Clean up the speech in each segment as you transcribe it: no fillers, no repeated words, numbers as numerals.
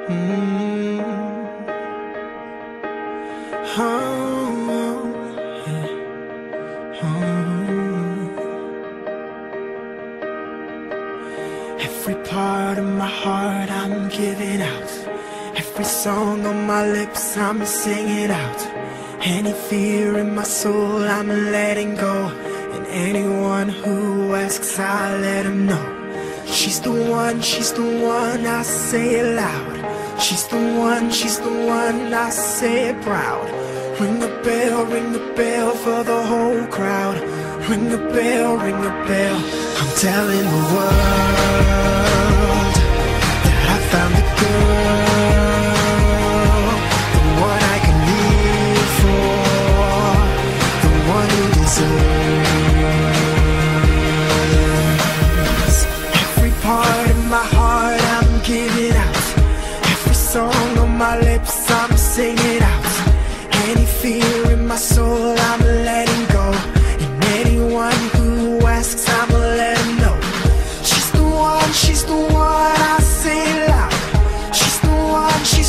Mm. Oh, yeah. Every part of my heart I'm giving out. Every song on my lips I'm singing out. Any fear in my soul I'm letting go. And anyone who asks I let them know. She's the one, I say it loud. She's the one, I say it proud. Ring the bell for the whole crowd. Ring the bell, I'm telling the world that I found the girl, the one I can live for, the one who deserves. Every part of my heart I'm giving out. Every song on my lips I'm singing out. Any fear in my soul I'm letting go. And anyone who asks I'ma let them know. She's the one, I say it loud. She's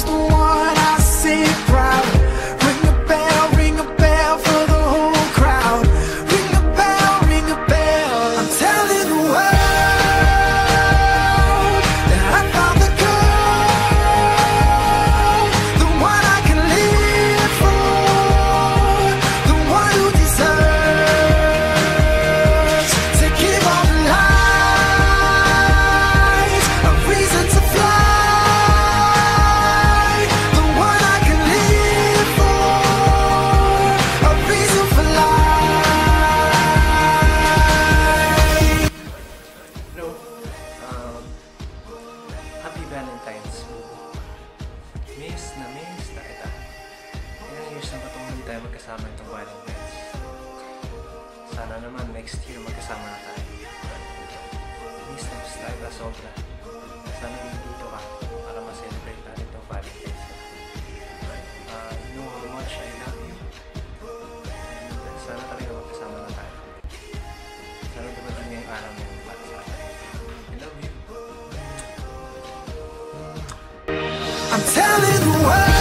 the one, I say it proud. Ring a bell for the whole crowd. Ring a bell, I'm telling the world that I found the girl, the one I can live for, the one who deserves to give all the lies a reason to fly, the one I can live for, a reason for life. Hello, happy Valentine's. Miss na kita. Ilang years na ba itong hindi tayo magkasama itong Valentine's? Sana naman next year magkasama na tayo. Miss na tayo ba sobra? Sana nandito ka para ma-celebrate natin itong Valentine's. You know how much I love you. And sana talaga magkasama na tayo. Sana dumating na yung araw na yung para sa atin. I love you. I'm telling the world